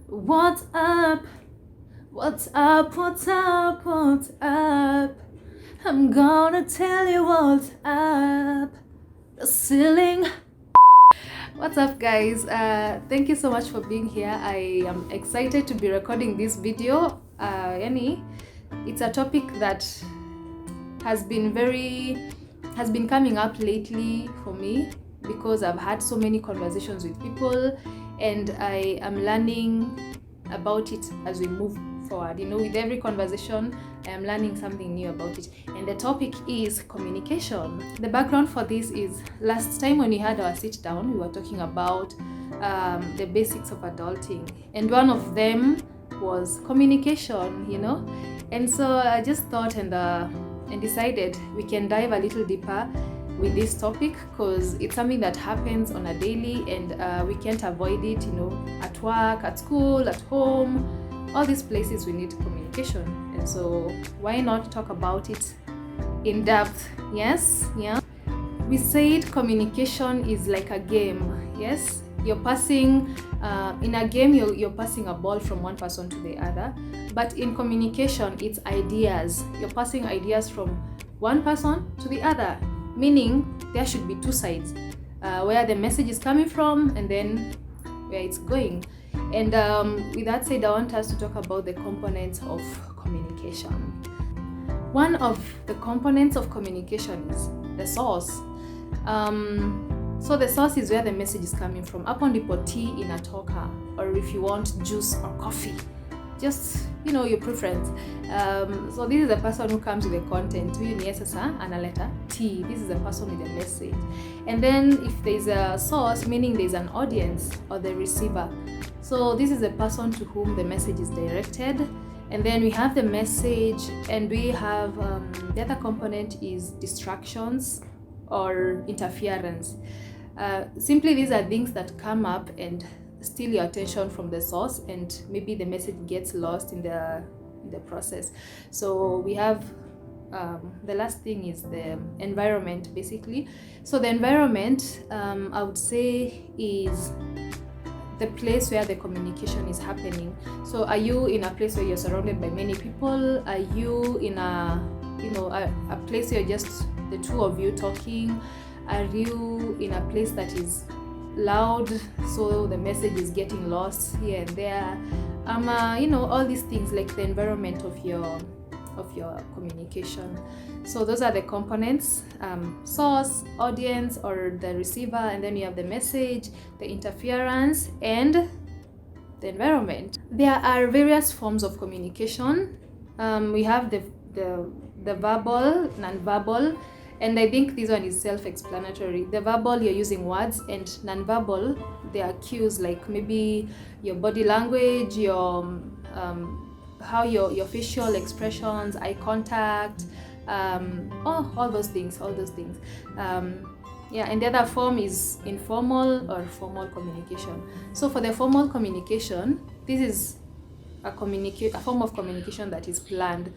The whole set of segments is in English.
What's up? What's up? What's up? What's up? I'm gonna tell you what's up. The ceiling. What's up, guys? Thank you so much for being here. I am excited to be recording this video. It's a topic that has been coming up lately for me because I've had so many conversations with people and I am learning about it as we move forward. With every conversation, I am learning something new about it. And the topic is communication. The background for this is last time when we had our sit down, we were talking about the basics of adulting. And one of them was communication, And so I just thought and decided we can dive a little deeper with this topic because it's something that happens on a daily and we can't avoid it, at work, at school, at home, all these places we need communication. And so why not talk about it in depth? Yes, yeah. We said communication is like a game. Yes, you're passing in a game you're passing a ball from one person to the other, but in communication it's ideas. You're passing ideas from one person to the other, meaning there should be two sides, where the message is coming from and then where it's going. And with that said, I want us to talk about the components of communication. One of the components of communication is the source. So the source is where the message is coming from. Hapo ndipo tea inatoka, or if you want juice or coffee, just your preference. So this is the person who comes with the content. Huyu ni sasa analeta tea. This is the person with the message. And then if there's a source, meaning there's an audience or the receiver. So this is the person to whom the message is directed. And then we have the message, and we have the other component is distractions or interference. Simply these are things that come up and steal your attention from the source, and maybe the message gets lost in the process. So we have the last thing is the environment, basically. So the environment, I would say, is the place where the communication is happening. So are you in a place where you're surrounded by many people? Are you in a place where just the two of you talking? Are you in a place that is loud, so the message is getting lost here and there? All these things, like the environment of your communication. So those are the components: source, audience or the receiver, and then you have the message, the interference, and the environment. There are various forms of communication. We have the verbal, non-verbal, and I think this one is self-explanatory. The verbal, you're using words, and non-verbal, there are cues like maybe your body language, your how your facial expressions, eye contact, all those things. And the other form is informal or formal communication. So for the formal communication, this is a form of communication that is planned.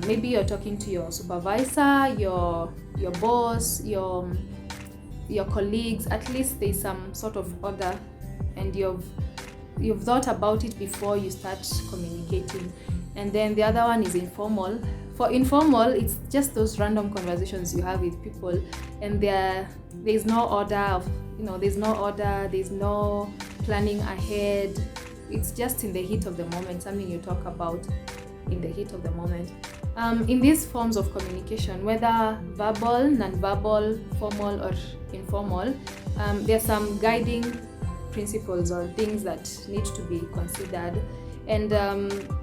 Maybe you're talking to your supervisor, your boss, your colleagues. At least there's some sort of order, and you've thought about it before you start communicating. And then the other one is informal. For informal, it's just those random conversations you have with people, and there's no order there's no planning ahead. It's just in the heat of the moment, something you talk about in the heat of the moment. In these forms of communication, whether verbal, non-verbal, formal or informal, there are some guiding principles or things that need to be considered. And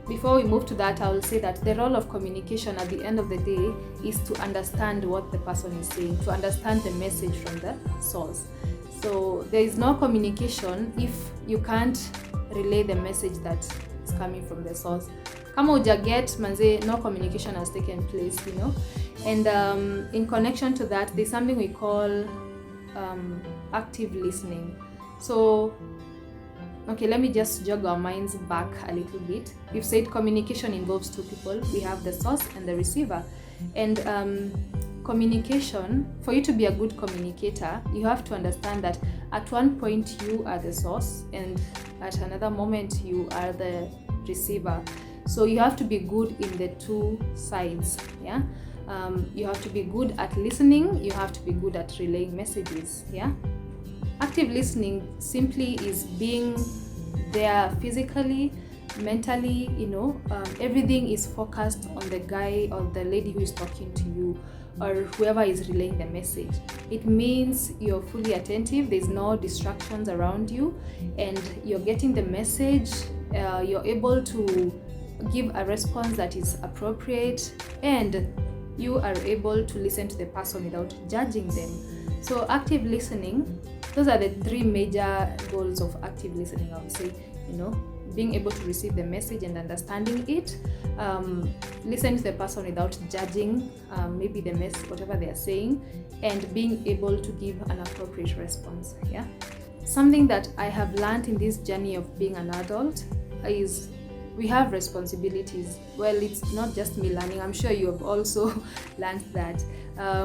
before we move to that, I will say that the role of communication at the end of the day is to understand what the person is saying, to understand the message from the source. So there is no communication if you can't relay the message that is coming from the source. Kama ujaget manze, no communication has taken place, And in connection to that, there's something we call active listening. So, okay, let me just jog our minds back a little bit. We've said communication involves two people. We have the source and the receiver. And communication, for you to be a good communicator, you have to understand that at one point you are the source and at another moment you are the receiver. So you have to be good in the two sides. Yeah, you have to be good at listening, you have to be good at relaying messages. Yeah, active listening simply is being there physically, mentally, everything is focused on the guy or the lady who is talking to you, or whoever is relaying the message. It means you're fully attentive, there's no distractions around you, and you're getting the message. You're able to give a response that is appropriate, and you are able to listen to the person without judging them. So active listening, those are the three major goals of active listening, I would say. Being able to receive the message and understanding it, listening to the person without judging maybe the message, whatever they are saying, and being able to give an appropriate response. Yeah, something that I have learned in this journey of being an adult is we have responsibilities. Well, it's not just me learning, I'm sure you have also learned that.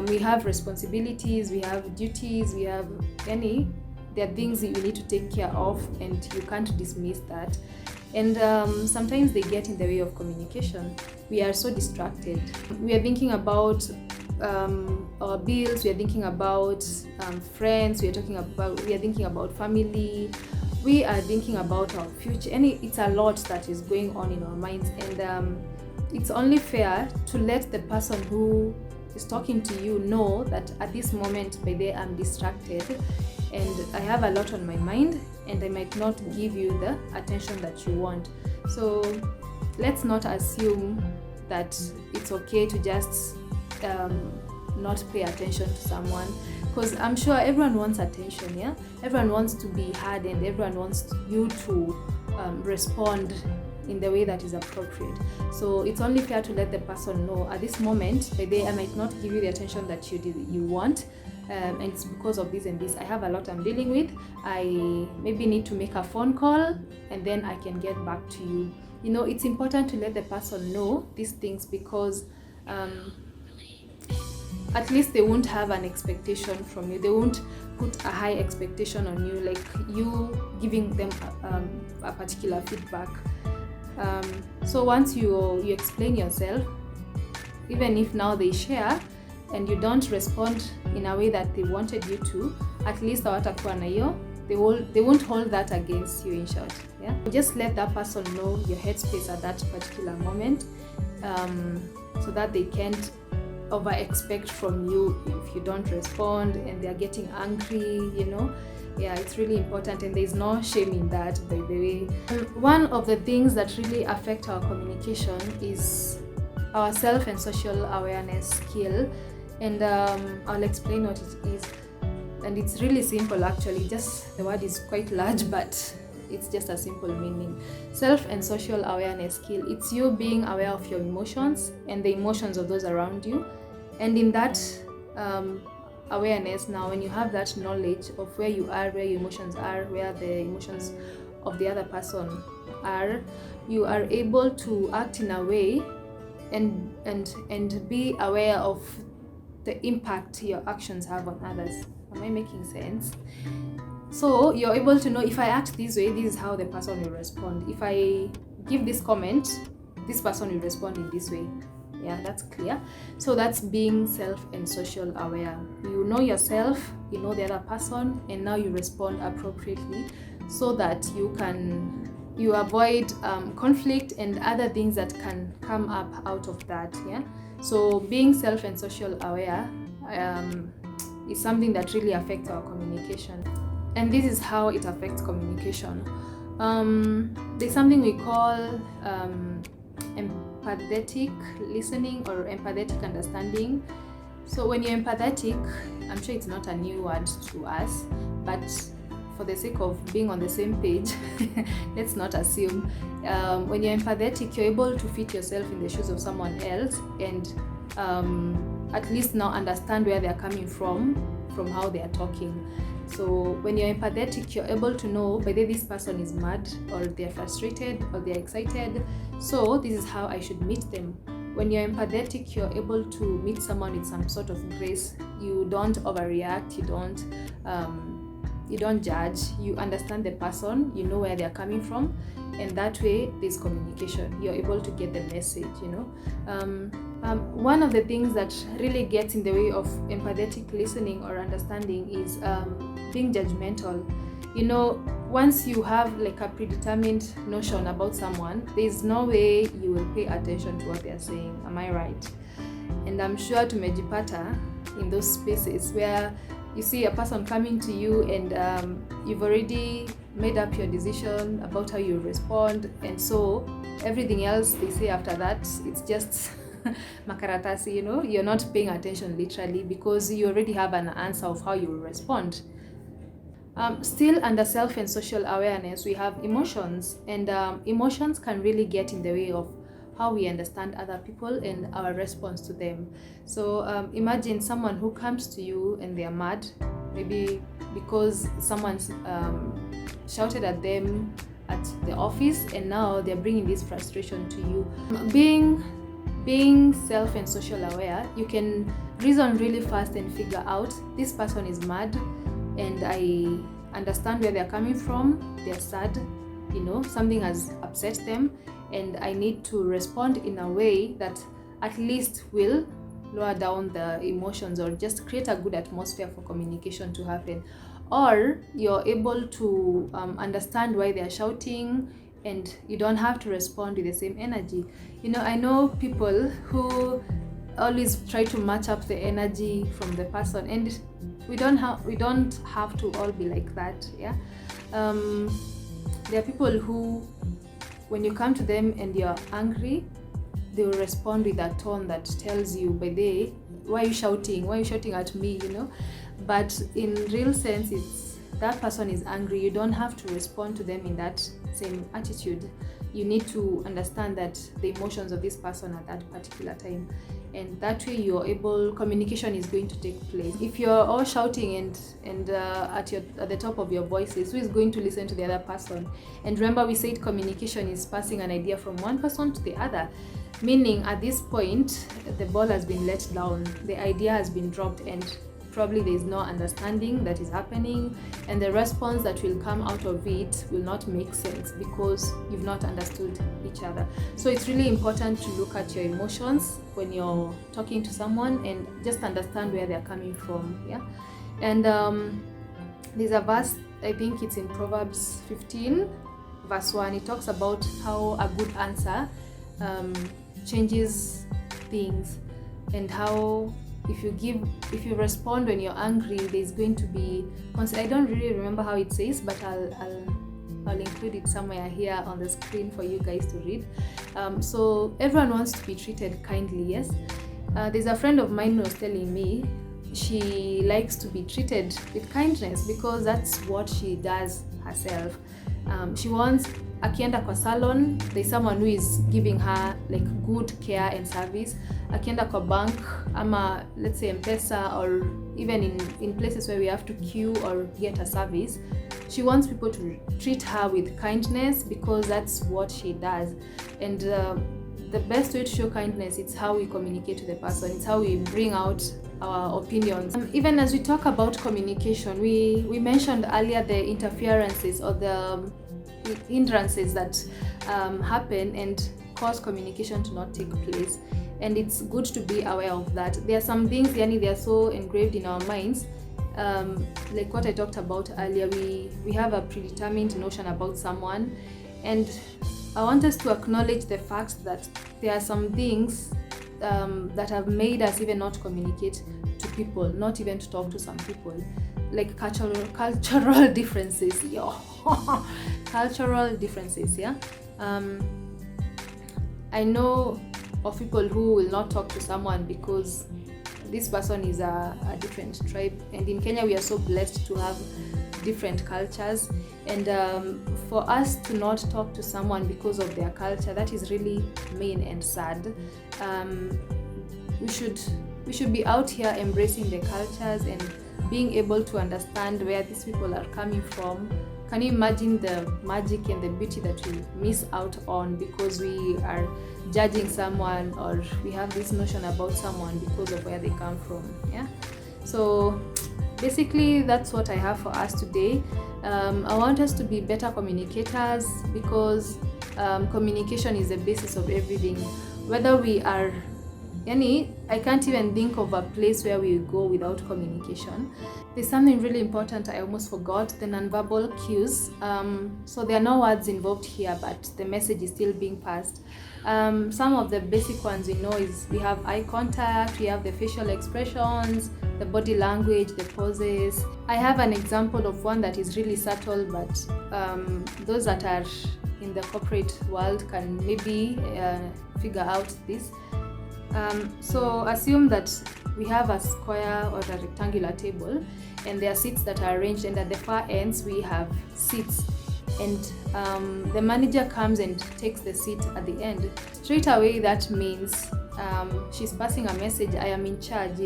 We have responsibilities, we have duties, there are things that you need to take care of, and you can't dismiss that. And sometimes they get in the way of communication. We are so distracted. We are thinking about our bills, we are thinking about friends, we are thinking about family, we are thinking about our future, and it's a lot that is going on in our minds. And it's only fair to let the person who is talking to you know that at this moment, by the I'm distracted and I have a lot on my mind, and I might not give you the attention that you want. So let's not assume that it's okay to just not pay attention to someone, because I'm sure everyone wants attention. Yeah, everyone wants to be heard, and everyone wants you to respond in the way that is appropriate. So it's only fair to let the person know at this moment, by the I might not give you the attention that you want, and it's because of this and this. I have a lot I'm dealing with. I maybe need to make a phone call, and then I can get back to you. It's important to let the person know these things, because at least they won't have an expectation from you. They won't put a high expectation on you, like you giving them a particular feedback. So once you explain yourself, even if now they share and you don't respond in a way that they wanted you to, at least hawatakuwa na hiyo, they won't hold that against you, in short. Yeah, just let that person know your headspace at that particular moment, so that they can't over expect from you if you don't respond and they're getting angry. Yeah, it's really important, and there's no shame in that, by the way. One of the things that really affect our communication is our self and social awareness skill, and I'll explain what it is. And it's really simple, actually. Just the word is quite large, but it's just a simple meaning. Self and social awareness skill, it's you being aware of your emotions and the emotions of those around you. And in that awareness, now when you have that knowledge of where you are, where your emotions are, where the emotions of the other person are, you are able to act in a way and be aware of the impact your actions have on others. Am I making sense? So you're able to know, if I act this way, this is how the person will respond. If I give this comment, this person will respond in this way. Yeah, that's clear. So that's being self and social aware. You know yourself, you know the other person, and now you respond appropriately, so that you avoid conflict and other things that can come up out of that. Yeah, so being self and social aware is something that really affects our communication. And this is how it affects communication. There's something we call empathetic listening or empathetic understanding. So when you're empathetic, I'm sure it's not a new word to us, but for the sake of being on the same page, let's not assume. When you're empathetic, you're able to fit yourself in the shoes of someone else, and at least now understand where they're coming from how they are talking. So when you're empathetic, you're able to know whether this person is mad, or they're frustrated, or they're excited. So this is how I should meet them. When you're empathetic, you're able to meet someone with some sort of grace. You don't overreact. You don't you don't judge, you understand the person, you know where they're coming from, and that way there's communication. You're able to get the message, you know. One of the things that really gets in the way of empathetic listening or understanding is being judgmental. You know, once you have like a predetermined notion about someone, there's no way you will pay attention to what they're saying. Am I right? And I'm sure tumejipata in those spaces where you see a person coming to you and you've already made up your decision about how you respond, and so everything else they say after that, it's just makaratasi, you know. You're not paying attention literally because you already have an answer of how you will respond. Still, under self and social awareness, we have emotions, and emotions can really get in the way of how we understand other people and our response to them. So imagine someone who comes to you and they're mad, maybe because someone's shouted at them at the office, and now they're bringing this frustration to you. Being self and social aware, you can reason really fast and figure out this person is mad, and I understand where they're coming from. They're sad, you know, something has upset them, and I need to respond in a way that at least will lower down the emotions or just create a good atmosphere for communication to happen. Or you're able to understand why they're shouting, and you don't have to respond with the same energy. You know, I know people who always try to match up the energy from the person, and we don't have to all be like that. Yeah, there are people who, when you come to them and you're angry, they will respond with a tone that tells you, by the way, why are you shouting? Why are you shouting at me? You know, but in real sense, it's that person is angry. You don't have to respond to them in that same attitude. You need to understand that the emotions of this person at that particular time, and that way communication is going to take place. If you're all shouting and at the top of your voices, who is going to listen to the other person? And remember, we said communication is passing an idea from one person to the other, meaning at this point the ball has been let down, the idea has been dropped, and probably there is no understanding that is happening, and the response that will come out of it will not make sense because you've not understood each other. So it's really important to look at your emotions when you're talking to someone and just understand where they're coming from. Yeah, and there's a verse, I think it's in Proverbs 15 verse 1. It talks about how a good answer changes things, and how if you respond when you're angry, there's going to be I don't really remember how it says, but I'll include it somewhere here on the screen for you guys to read. So everyone wants to be treated kindly, yes. There's a friend of mine who was telling me she likes to be treated with kindness because that's what she does herself. She wants, akienda kwa salon, there's someone who is giving her like good care and service. Akienda kwa bank, ama let's say M-Pesa, or even in places where we have to queue or get a service, she wants people to treat her with kindness because that's what she does. And the best way to show kindness, it's how we communicate to the person, it's how we bring out our opinions. Even as we talk about communication, we mentioned earlier the interferences or the hindrances that happen and cause communication to not take place, and it's good to be aware of that. There are some things, they are so engraved in our minds, like what I talked about earlier. We have a predetermined notion about someone, and I want us to acknowledge the fact that there are some things that have made us even not communicate to people, not even to talk to some people, like cultural differences. Cultural differences. Yeah. I know of people who will not talk to someone because this person is a different tribe, and in Kenya we are so blessed to have different cultures, and for us to not talk to someone because of their culture, that is really mean and sad. We should be out here embracing the cultures and being able to understand where these people are coming from. Can you imagine the magic and the beauty that we miss out on because we are judging someone, or we have this notion about someone because of where they come from? Yeah. So basically that's what I have for us today. I want us to be better communicators, because communication is the basis of everything. Whether we are I can't even think of a place where we go without communication. There's something really important I almost forgot: the nonverbal cues. So there are no words involved here, but the message is still being passed. Some of the basic ones is we have eye contact, we have the facial expressions, the body language, the poses. I have an example of one that is really subtle, but those that are in the corporate world can maybe figure out this. So assume that we have a square or a rectangular table, and there are seats that are arranged, and at the far ends we have seats, and the manager comes and takes the seat at the end. Straight away that means she's passing a message: I am in charge,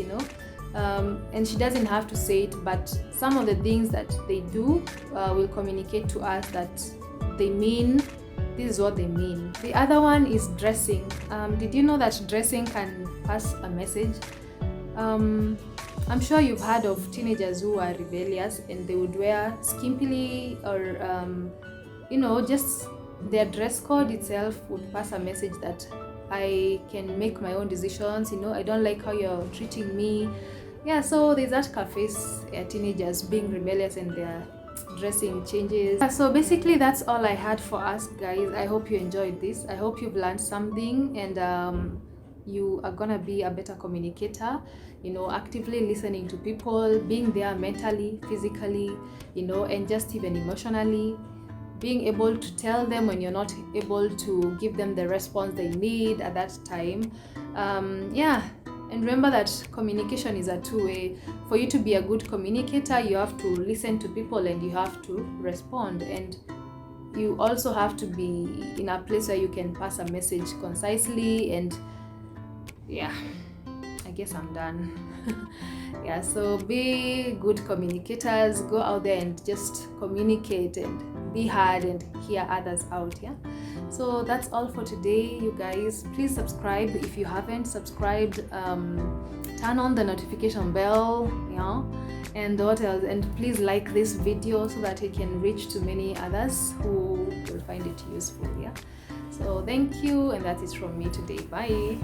and she doesn't have to say it, but some of the things that they do will communicate to us that they mean this is what they mean. The other one is dressing. Did you know that dressing can pass a message? I'm sure you've heard of teenagers who are rebellious and they would wear skimpily, or just their dress code itself would pass a message that I can make my own decisions, I don't like how you're treating me. Yeah, so there's that face teenagers being rebellious and their dressing changes. So basically that's all I had for us, guys. I hope you enjoyed this. I hope you've learned something, and you are gonna be a better communicator, actively listening to people, being there mentally, physically, and just even emotionally, being able to tell them when you're not able to give them the response they need at that time. And remember that communication is a two-way. For you to be a good communicator, you have to listen to people and you have to respond. And you also have to be in a place where you can pass a message concisely. And I guess I'm done. So be good communicators. Go out there and just communicate and be heard and hear others out. So that's all for today, you guys. Please subscribe if you haven't subscribed. Turn on the notification bell, and what else? And please like this video so that it can reach to many others who will find it useful. So thank you, and that is from me today. Bye.